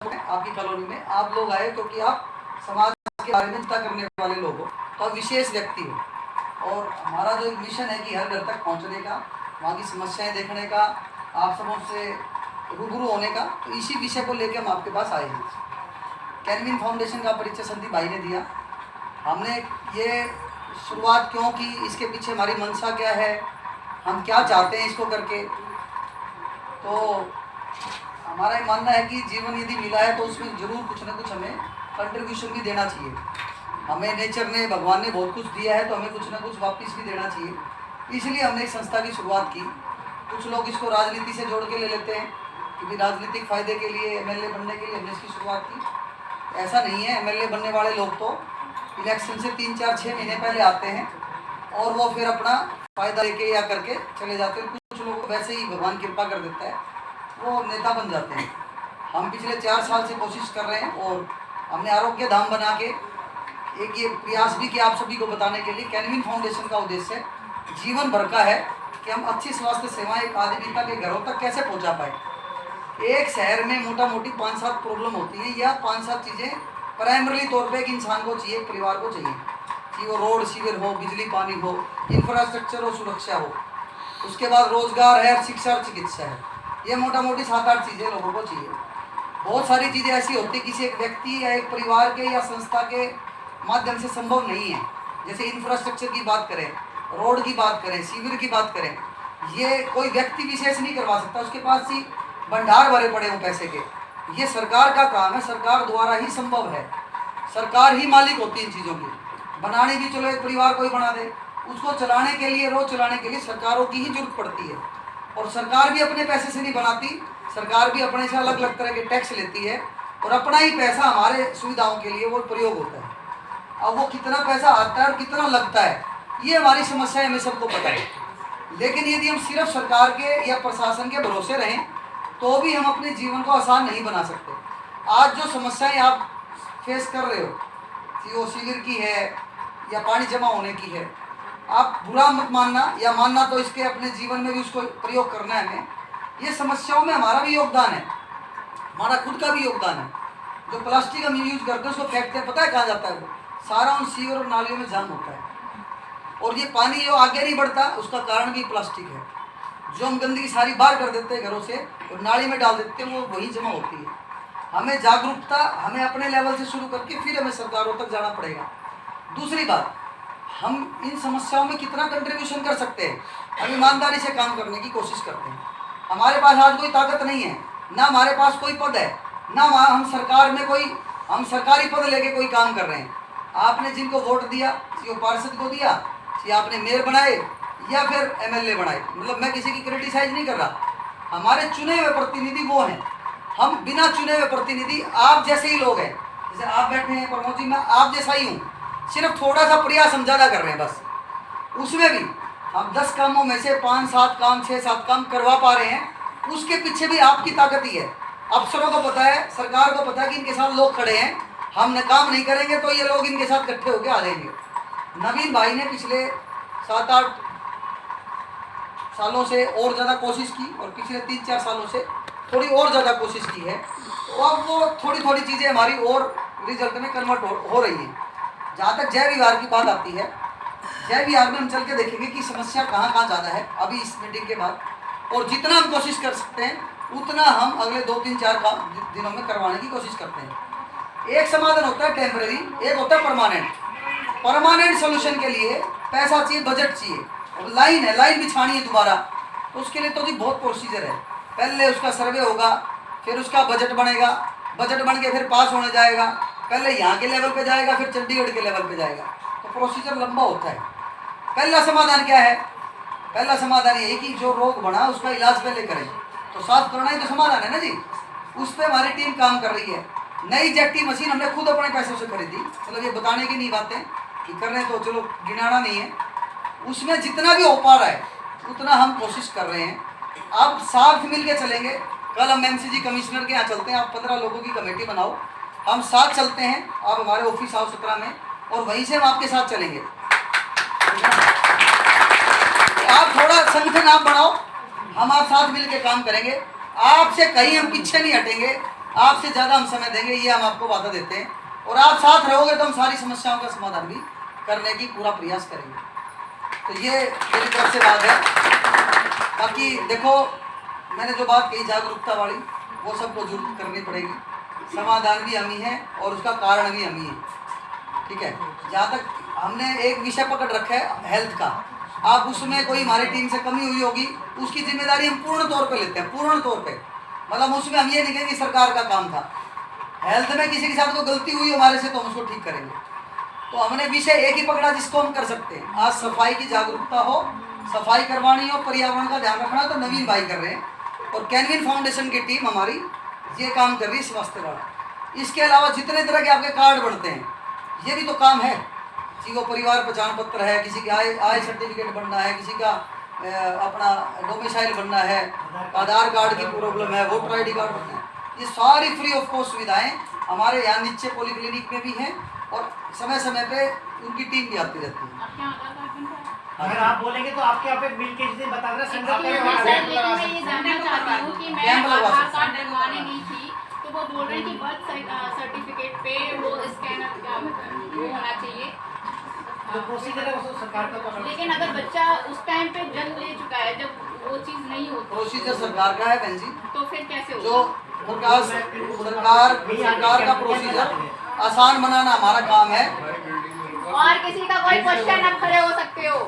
आपकी कॉलोनी में आप लोग आए क्योंकि आप समाज के बारे में चिंता करने वाले लोग हो, तो आप विशेष व्यक्ति हो। और हमारा जो एक मिशन है कि हर घर तक पहुंचने का, वहाँ की समस्याएं देखने का, आप सबों से रूबरू होने का, तो इसी विषय को लेकर हम आपके पास आए हैं। कैनविन फाउंडेशन का परिचय संदीप भाई ने दिया। हमने ये शुरुआत क्यों की, इसके पीछे हमारी मंशा क्या है, हम क्या चाहते हैं इसको करके। तो हमारा ये मानना है कि जीवन यदि मिला है तो उसमें ज़रूर कुछ ना कुछ हमें कंट्रीब्यूशन भी देना चाहिए। हमें नेचर ने, भगवान ने बहुत कुछ दिया है, तो हमें कुछ ना कुछ वापस भी देना चाहिए। इसलिए हमने एक संस्था की शुरुआत की। कुछ लोग इसको राजनीति से जोड़ के ले लेते हैं कि भी राजनीतिक फ़ायदे के लिए, एमएलए बनने के लिए हमने इसकी शुरुआत की। ऐसा नहीं है। एमएलए बनने वाले लोग तो इलेक्शन से 3, 4, 6 महीने पहले आते हैं और वो फिर अपना फ़ायदा लेके या करके चले जाते हैं। कुछ लोगों को वैसे ही भगवान कृपा कर देता है, वो नेता बन जाते हैं। हम पिछले 4 साल से कोशिश कर रहे हैं और हमने आरोग्य धाम बना के एक ये प्रयास भी किया आप सभी को बताने के लिए। कैनविन फाउंडेशन का उद्देश्य जीवन भर का है कि हम अच्छी स्वास्थ्य सेवाएं एक आदमी के घरों तक कैसे पहुंचा पाए। एक शहर में मोटा मोटी 5-7 प्रॉब्लम होती हैं, या 5-7 चीज़ें प्राइमरी तौर पर एक इंसान को चाहिए, एक परिवार को चाहिए कि वो रोड सीवर हो, बिजली पानी हो, इंफ्रास्ट्रक्चर हो, सुरक्षा हो, उसके बाद रोजगार है, शिक्षा और चिकित्सा है। ये मोटा मोटी 7-8 चीज़ें लोगों को चाहिए। बहुत सारी चीज़ें ऐसी होती किसी एक व्यक्ति या एक परिवार के या संस्था के माध्यम से संभव नहीं है। जैसे इंफ्रास्ट्रक्चर की बात करें, रोड की बात करें, सीवर की बात करें, ये कोई व्यक्ति विशेष नहीं करवा सकता। उसके पास ही भंडार भरे पड़े हों पैसे के। ये सरकार का काम है, सरकार द्वारा ही संभव है। सरकार ही मालिक होती है इन चीज़ों की। बनाने भी चलो एक परिवार कोई बना दे, उसको चलाने के लिए, रोज चलाने के लिए सरकारों की ही जरूरत पड़ती है। और सरकार भी अपने पैसे से नहीं बनाती, सरकार भी अपने से अलग अलग तरह के टैक्स लेती है और अपना ही पैसा हमारे सुविधाओं के लिए वो प्रयोग होता है। अब वो कितना पैसा आता है और कितना लगता है, ये हमारी समस्या है, हमें सबको पता है। लेकिन यदि हम सिर्फ सरकार के या प्रशासन के भरोसे रहें तो भी हम अपने जीवन को आसान नहीं बना सकते। आज जो समस्याएं आप फेस कर रहे हो, कि वो सीवर की है या पानी जमा होने की है, आप बुरा मत मानना, या मानना तो इसके अपने जीवन में भी उसको प्रयोग करना है हमें। ये समस्याओं में हमारा भी योगदान है, हमारा खुद का भी योगदान है। जो प्लास्टिक हम यूज करते हैं उसको फेंकते हैं, पता है कहाँ जाता है वो? सारा उन सीवर और नालियों में जाम होता है। और ये पानी जो आगे नहीं बढ़ता, उसका कारण भी प्लास्टिक है। जो हम गंदगी सारी बाहर कर देते हैं घरों से और नाली में डाल देते हैं, वो वहीं जमा होती है। हमें जागरूकता, हमें अपने लेवल से शुरू करके फिर हमें सरकारों तक जाना पड़ेगा। दूसरी बात, हम इन समस्याओं में कितना कंट्रीब्यूशन कर सकते हैं, हम ईमानदारी से काम करने की कोशिश करते हैं। हमारे पास आज कोई ताकत नहीं है, ना हमारे पास कोई पद है, ना हम सरकार में कोई, हम सरकारी पद लेके कोई काम कर रहे हैं। आपने जिनको वोट दिया, सीओ पार्षद को दिया, या आपने मेयर बनाए या फिर एमएलए बनाए, मतलब मैं किसी की क्रिटिसाइज नहीं कर रहा। हमारे चुने हुए प्रतिनिधि वो हैं। हम बिना चुने हुए प्रतिनिधि आप जैसे ही लोग हैं, जैसे आप बैठे हैं प्रमोद जी, मैं आप जैसा ही हूँ, सिर्फ थोड़ा सा प्रयास हम ज़्यादा कर रहे हैं बस। उसमें भी हम 10 कामों में से 5-7 काम, 6-7 काम करवा पा रहे हैं, उसके पीछे भी आपकी ताकत ही है। अफसरों को पता है, सरकार को पता है कि इनके साथ लोग खड़े हैं, हम काम नहीं करेंगे तो ये लोग इनके साथ इकट्ठे होकर आ जाएंगे। नवीन भाई ने पिछले 7-8 सालों से और ज़्यादा कोशिश की और पिछले 3-4 सालों से थोड़ी और ज़्यादा कोशिश की है, तो अब वो थोड़ी थोड़ी चीज़ें हमारी और रिजल्ट में कन्वर्ट हो रही हैं। जहाँ तक जय विहार की बात आती है, जय विहार में हम चल के देखेंगे कि समस्या कहाँ कहाँ ज़्यादा है अभी इस मीटिंग के बाद, और जितना हम कोशिश कर सकते हैं उतना हम अगले 2-3-4 दिनों में करवाने की कोशिश करते हैं। एक समाधान होता है टेम्परेरी, एक होता है परमानेंट। परमानेंट सोल्यूशन के लिए पैसा चाहिए, बजट चाहिए, और लाइन है, लाइन बिछानी है दोबारा, तो उसके लिए तो जी बहुत प्रोसीजर है। पहले उसका सर्वे होगा, फिर उसका बजट बनेगा, बजट बन के फिर पास होने जाएगा, पहले यहाँ के लेवल पे जाएगा, फिर चंडीगढ़ के लेवल पे जाएगा, तो प्रोसीजर लंबा होता है। पहला समाधान क्या है? पहला समाधान यही कि जो रोग बढ़ा उसका इलाज पहले करें, तो साफ करना ही तो समाधान है ना जी। उस पर हमारी टीम काम कर रही है। नई जेटी मशीन हमने खुद अपने पैसों से खरीदी, मतलब ये बताने की नहीं बातें कि कर रहे हैं तो चलो गिनाना नहीं है, उसमें जितना भी हो पा रहा है उतना हम कोशिश कर रहे हैं। आप साथ मिल के चलेंगे। कल हम एमसीजी कमिश्नर के यहाँ चलते हैं, आप 15 लोगों की कमेटी बनाओ, हम साथ चलते हैं, आप हमारे ऑफिस आओ 17 में, और वहीं से हम आपके साथ चलेंगे। आप थोड़ा संगठन आप बनाओ, हम आप साथ मिल के काम करेंगे। आपसे कहीं हम पीछे नहीं हटेंगे। आपसे ज़्यादा हम समय देंगे, ये हम आपको वादा देते हैं। और आप साथ रहोगे तो हम सारी समस्याओं का समाधान भी करने की पूरा प्रयास करेंगे। तो ये मेरी तरफ से बात है। बाकी देखो, मैंने जो बात कही जागरूकता वाली, वो सबको जरूर करनी पड़ेगी। समाधान भी हम ही है और उसका कारण भी हम ही है, ठीक है। जहाँ तक हमने एक विषय पकड़ रखा है हेल्थ का, आप उसमें कोई हमारी टीम से कमी हुई होगी, उसकी जिम्मेदारी हम पूर्ण तौर पे लेते हैं, पूर्ण तौर पे। मतलब उसमें हम ये नहीं कहेंगे सरकार का काम था। हेल्थ में किसी के साथ कोई गलती हुई हमारे से तो हम उसको ठीक करेंगे। तो हमने विषय एक ही पकड़ा जिसको हम कर सकते हैं। आज सफाई की जागरूकता हो, सफाई करवानी हो, पर्यावरण का ध्यान रखना हो, तो नवीन भाई कर रहे हैं और कैनविन फाउंडेशन की टीम हमारी ये काम कर रही है स्वास्थ्य वाला। इसके अलावा जितने तरह के आपके कार्ड बनते हैं, ये भी तो काम है। किसी को परिवार पहचान पत्र है, किसी की आय सर्टिफिकेट बनना है, किसी का अपना डोमिसाइल बनना है, आधार कार्ड की प्रॉब्लम है, वोटर ID कार्ड बनना है, ये सारी फ्री ऑफ कॉस्ट सुविधाएं हमारे यहाँ नीचे पॉलीक्लिनिक में भी हैं और समय समय पे उनकी टीम भी आती रहती है। अगर आप बोलेंगे तो आपके यहाँ पे मिल के जैसे बता रहे हैं, मैं ये जानना चाहती हूँ कि मैं आधार कार्ड बनवाने गई थी तो वो बोल रहे हैं कि बर्थ सर्टिफिकेट पे वो स्कैनर क्या वो होना चाहिए, जो प्रोसीजर है वो सरकार का तो। लेकिन अगर बच्चा उस टाइम पे जन्म ले चुका है, जब वो चीज़ नहीं होती, प्रोसीजर सरकार का है बहन जी, तो फिर कैसे होगा? जो सरकार का प्रोसीजर आसान बनाना हमारा काम है। और किसी का कोई क्वेश्चन आप खड़े हो सकते हो।